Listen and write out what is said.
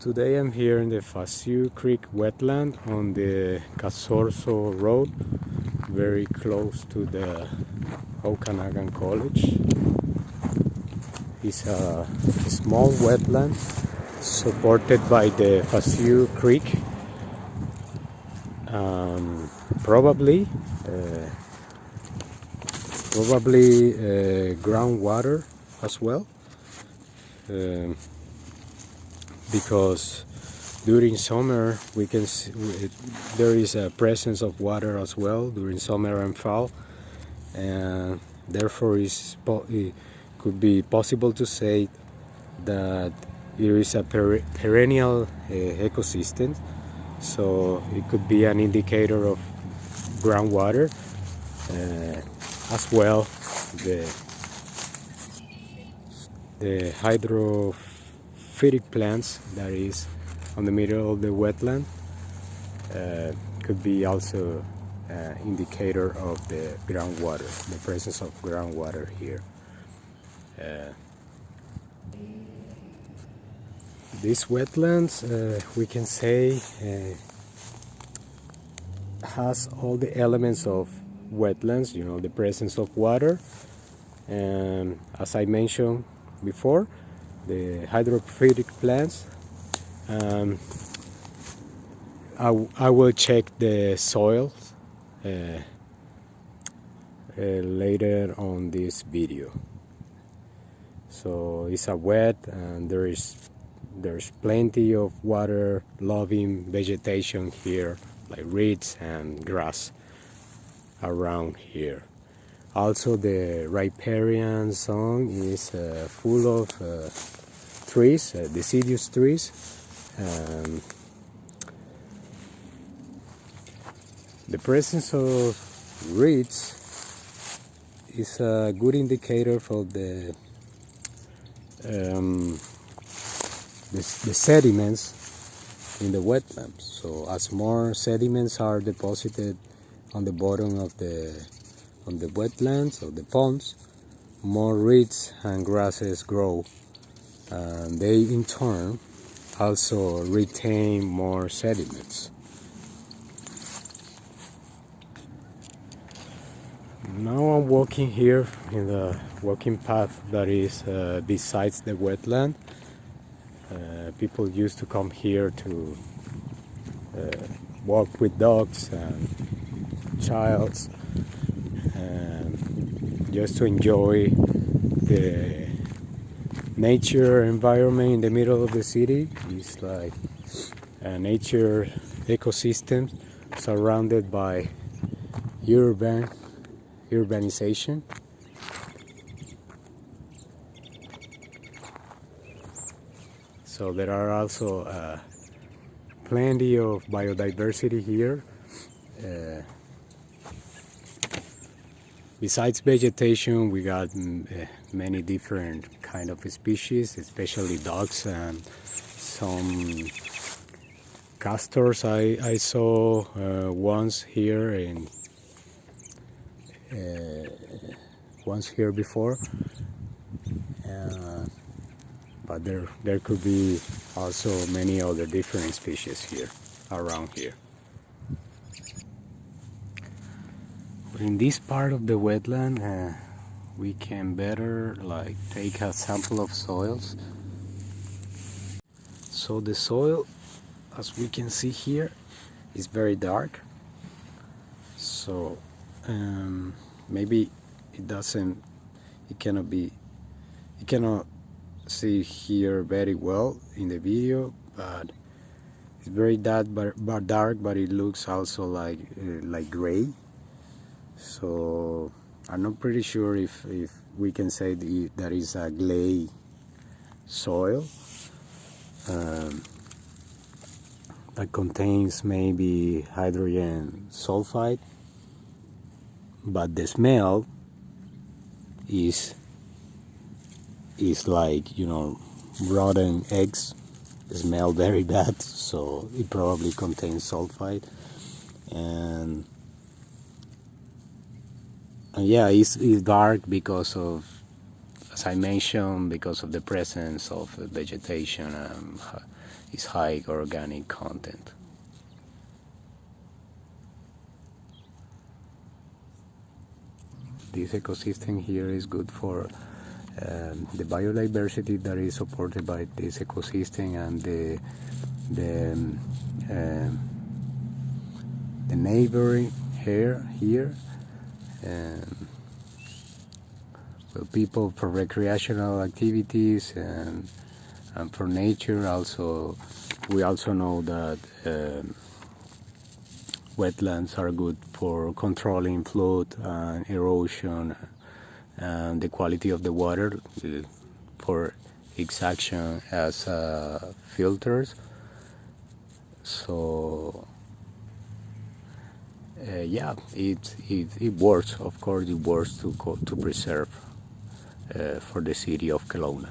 Today I'm here in the Fascieux Creek wetland on the Casorso Road, very close to the Okanagan College. It's a small wetland supported by the Fascieux Creek. Probably groundwater as well, because during summer we can see there is a presence of water as well during summer and fall, and therefore it could be possible to say that it is a perennial ecosystem. So it could be an indicator of groundwater, as well the hydrophytic plants that is on the middle of the wetland could be also an indicator of the groundwater, the presence of groundwater here. These wetlands, we can say, has all the elements of wetlands, you know, the presence of water, and as I mentioned before, the hydrophytic plants. I will check the soil later on this video. So it's a wet, and there's plenty of water loving vegetation here, like reeds and grass around here. Also the riparian zone is full of trees, deciduous trees. The presence of reeds is a good indicator for the sediments in the wetlands. So as more sediments are deposited on the bottom of the wetlands or the ponds, more reeds and grasses grow, and they in turn also retain more sediments. Now I'm walking here in the walking path that is besides the wetland. People used to come here to walk with dogs and childs, and just to enjoy the nature environment in the middle of the city. It's like a nature ecosystem surrounded by urbanization. So there are also plenty of biodiversity here. Besides vegetation, we got many different kind of species, especially dogs and some castors. I saw once here before. But there could be also many other different species here around here. In this part of the wetland, we can better take a sample of soils. So the soil, as we can see here, is very dark. So maybe it cannot see here very well in the video, but it's very dark, but it looks also like gray. So I'm not pretty sure if we can say that is a clay soil that contains maybe hydrogen sulfide, but the smell is like, you know, rotten eggs. They smell very bad, so it probably contains sulfide. And yeah, it's dark because of as I mentioned, because of the presence of vegetation, is high organic content. This ecosystem here is good for the biodiversity that is supported by this ecosystem, and the neighboring here. So people for recreational activities and for nature also. We also know that wetlands are good for controlling flood and erosion and the quality of the water for its action as filters. So yeah, it works. Of course, it works to preserve for the city of Kelowna.